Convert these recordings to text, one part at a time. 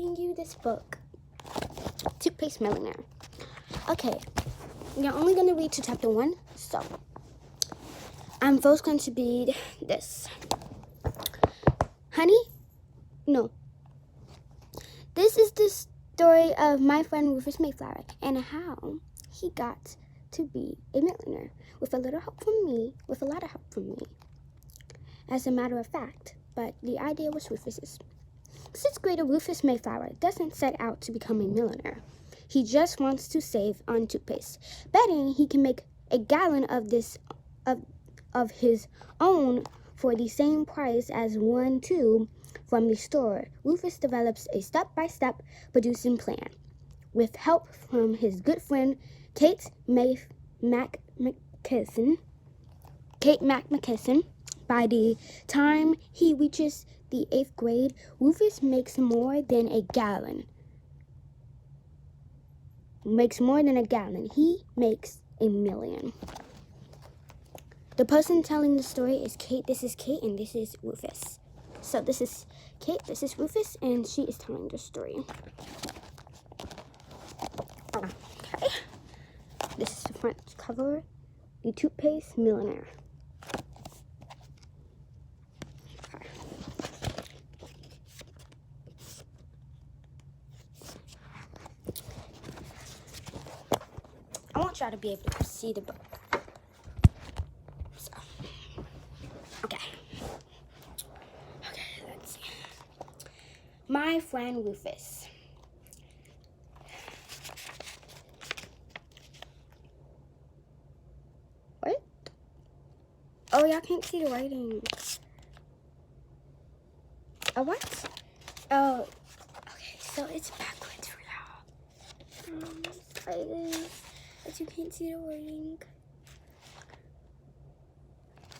reading you this book, Toothpaste, Millionaire. Okay, you're only going to read to chapter 1, so I'm first going to read this. Honey? No. This is the story of my friend Rufus Mayflower and how he got to be a millionaire with a lot of help from me. As a matter of fact, but the idea was Rufus's. 6th grader Rufus Mayflower doesn't set out to become a millionaire. He just wants to save on toothpaste, betting he can make a gallon of his own for the same price as one tube from the store. Rufus develops a step-by-step producing plan with help from his good friend Kate McKesson. By the time he reaches the 8th grade, Rufus makes more than a gallon. He makes $1 million. The person telling the story is Kate. This is Kate, and this is Rufus. So this is Kate, this is Rufus, and she is telling the story. Okay. This is the front cover. The Toothpaste Millionaire. Okay. I want y'all to be able to see the book. So, okay, let's see. My friend Rufus. What? Oh, y'all can't see the writing. Oh, what? Oh, okay, so it's backwards for y'all. Sorry guys, but you can't see the writing.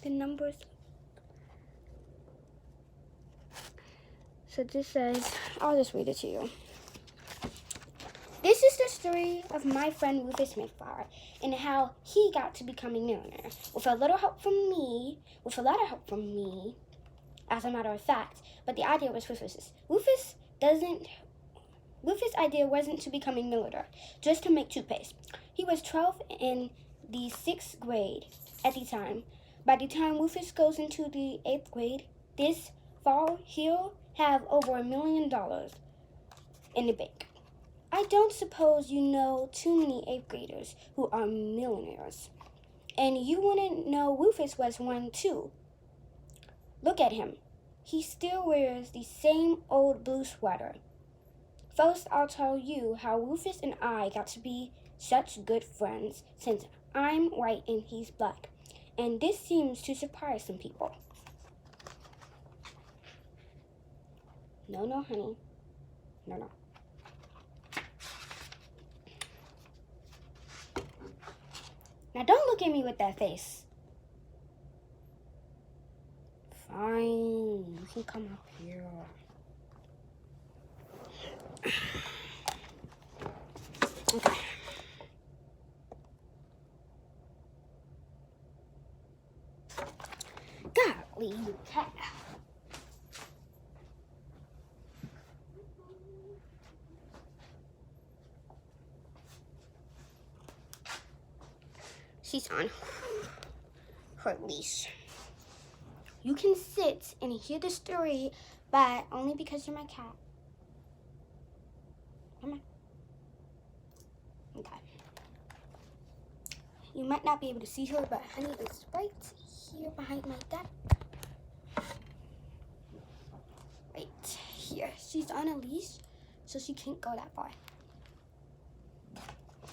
The numbers. So this says, I'll just read it to you. This is the story of my friend Rufus Mayflower and how he got to become a millionaire with a lot of help from me, as a matter of fact, but the idea was Rufus's. Rufus' idea wasn't to become a millionaire, just to make toothpaste. He was 12 in the 6th grade at the time. By the time Rufus goes into the 8th grade, this fall, he'll have over $1 million in the bank. I don't suppose you know too many 8th graders who are millionaires. And you wouldn't know Rufus was one too. Look at him. He still wears the same old blue sweater. First, I'll tell you how Rufus and I got to be such good friends since I'm white and he's black. And this seems to surprise some people. No, honey. No. Now, don't look at me with that face. Fine, you can come up here. Okay. Golly, you cat. She's on her leash. You can sit and hear the story, but only because you're my cat. Come on. Okay. You might not be able to see her, but honey is right here behind my dad. Right here. She's on a leash, so she can't go that far.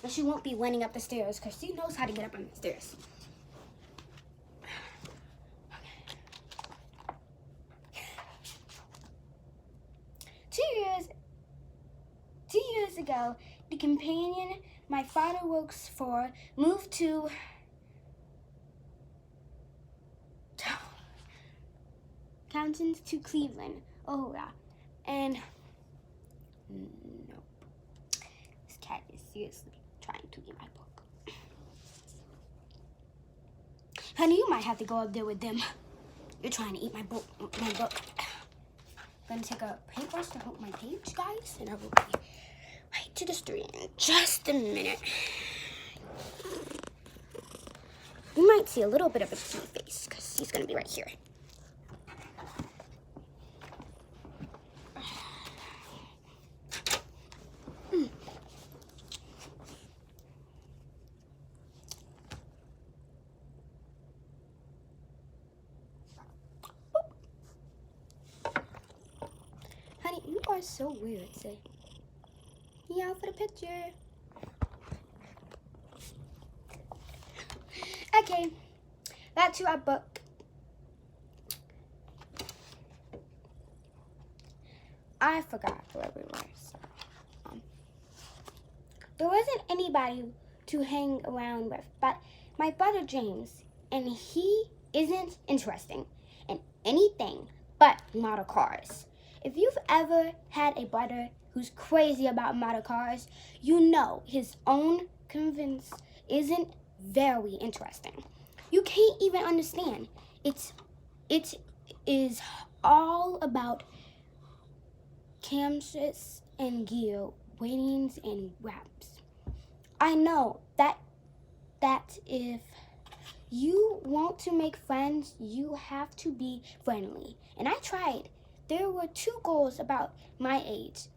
And she won't be running up the stairs because she knows how to get up on the stairs. Okay. 2 years ago, the companion my father works for moved to Townsend to Cleveland. Oh, yeah. And nope. This cat is seriously trying to eat my book. Honey, you might have to go up there with them. You're trying to eat my book. gonna take a paintbrush to hold my page, guys, and I will be right to the street in just a minute. You might see a little bit of a face because he's gonna be right here. Honey, you are so weird. Say, yeah, for the picture. Okay, back to our book. I forgot where we were. So, there wasn't anybody to hang around with, but my brother James, and he isn't interesting in anything but model cars. If you've ever had a brother who's crazy about model cars, you know his own convince isn't very interesting. You can't even understand. It is all about camshafts and gear, weightings and wraps. I know that if you want to make friends, you have to be friendly. And I tried. There were 2 girls about my age,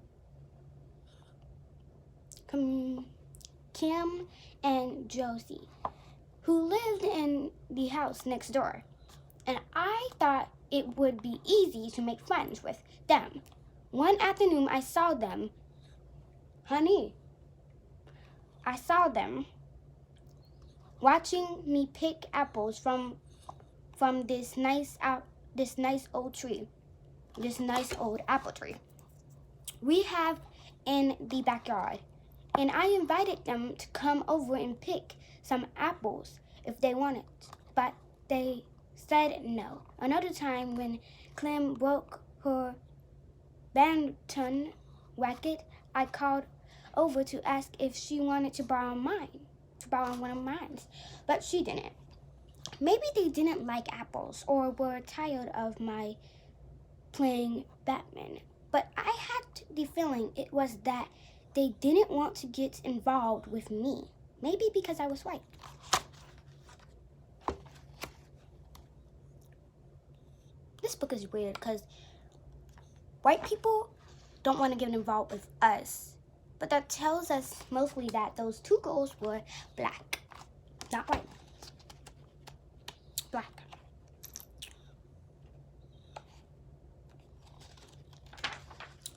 Kim and Josie, who lived in the house next door. And I thought it would be easy to make friends with them. One afternoon, I saw them watching me pick apples from this nice old apple tree we have in the backyard. And I invited them to come over and pick some apples if they wanted, but they said no. Another time when Clem broke her badminton racket, I called over to ask if she wanted to borrow one of mine, but she didn't. Maybe they didn't like apples or were tired of my playing Batman, but I had the feeling it was that they didn't want to get involved with me. Maybe because I was white. This book is weird because white people don't want to get involved with us. But that tells us mostly that those 2 girls were black, not white. Black.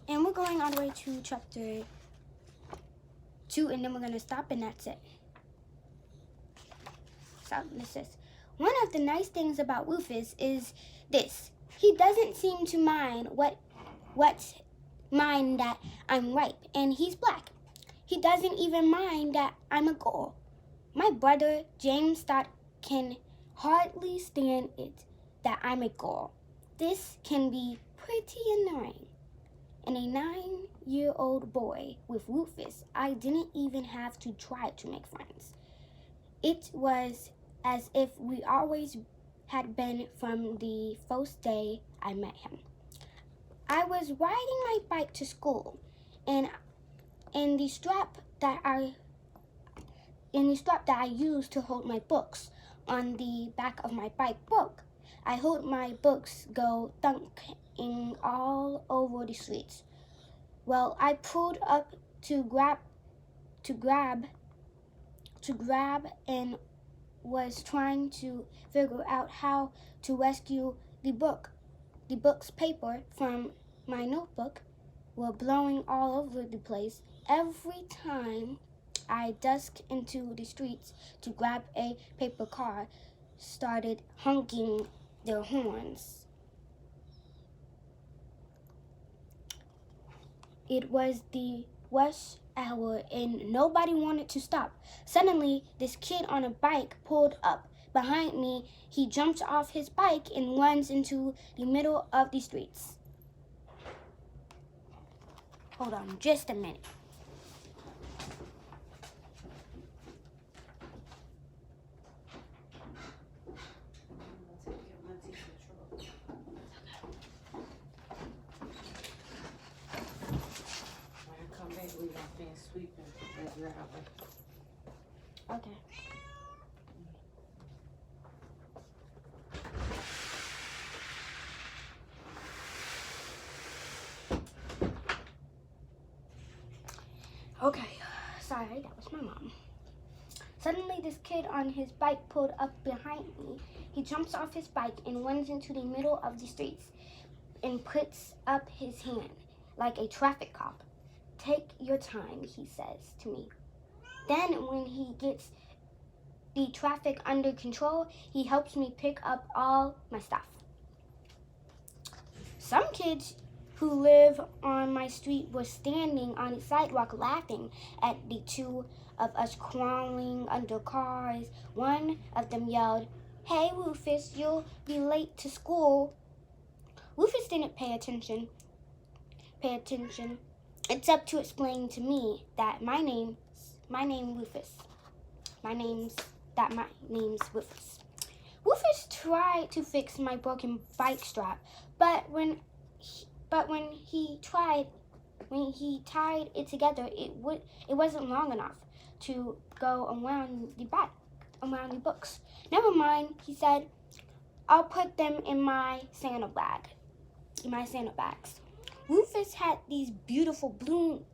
And we're going all the way to chapter 2, and then we're going to stop, and that's it. So this is, one of the nice things about Rufus is this. He doesn't seem to mind that I'm white and he's black. He doesn't even mind that I'm a girl. My brother James thought can hardly stand it that I'm a girl. This can be pretty annoying. And a 9-year-old boy with Rufus, I didn't even have to try to make friends. It was as if we always had been from the first day I met him. I was riding my bike to school, and in the strap that I used to hold my books on the back of my bike broke. I heard my books go thunking all over the streets. Well, I pulled up to grab and was trying to figure out how to rescue the book. The book's paper from my notebook were blowing all over the place. Every time I dusked into the streets to grab a paper car, started honking their horns. It was the rush hour and nobody wanted to stop. Suddenly, this kid on a bike pulled up behind me. He jumps off his bike and runs into the middle of the streets. Hold on just a minute. Toothpaste that you're out with. Okay. Okay, sorry, that was my mom. Suddenly, this kid on his bike pulled up behind me. He jumps off his bike and runs into the middle of the streets and puts up his hand like a traffic cop. "Take your time," he says to me. Then, when he gets the traffic under control, he helps me pick up all my stuff. Some kids who live on my street were standing on the sidewalk laughing at the two of us crawling under cars. One of them yelled, "Hey, Rufus, you'll be late to school." Rufus didn't pay attention, except to explain to me that my name's Rufus. My name's Rufus. Rufus tried to fix my broken bike strap, but when he tied it together, it wasn't long enough to go around the books. "Never mind," he said. "I'll put them in my sandal bags." Rufus had these beautiful blue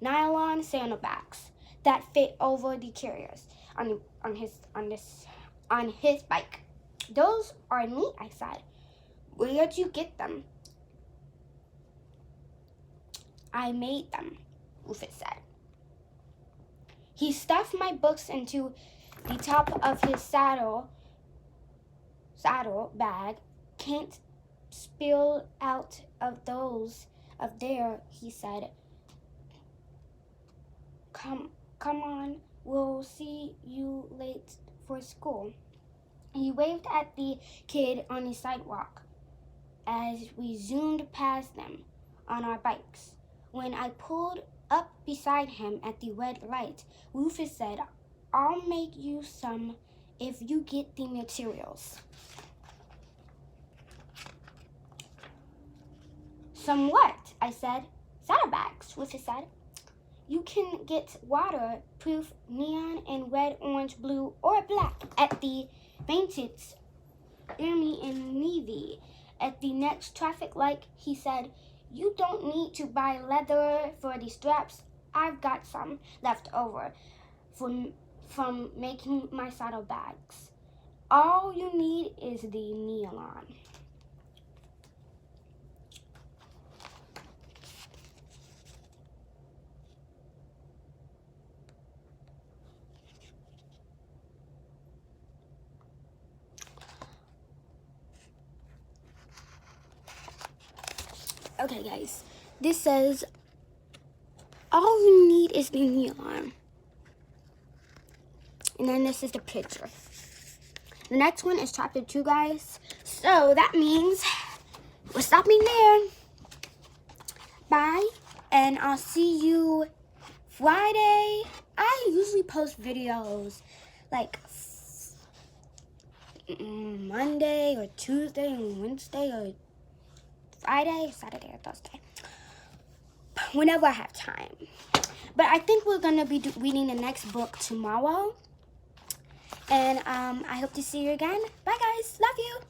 nylon sandalbags that fit over the carriers on his bike. "Those are neat," I said. "Where'd you get them?" "I made them," Rufus said. He stuffed my books into the top of his saddle bag. "Can't spill out of those up there," he said. Come on, we'll see you late for school." He waved at the kid on the sidewalk as we zoomed past them on our bikes. When I pulled up beside him at the red light, Rufus said, "I'll make you some if you get the materials." "Some what?" I said. "Saddlebags," Rufus said. "You can get waterproof neon and red, orange, blue, or black at the Vintage Army and Navy at the next traffic light," he said. "You don't need to buy leather for the straps. I've got some left over from making my saddlebags. All you need is the nylon." Okay, guys, this says, "All you need is the nylon." And then this is the picture. The next one is chapter 2, guys. So that means we're stopping there. Bye, and I'll see you Friday. I usually post videos like Monday or Tuesday and Wednesday or Friday, Saturday, or Thursday, whenever I have time. But I think we're going to be reading the next book tomorrow. And I hope to see you again. Bye, guys. Love you.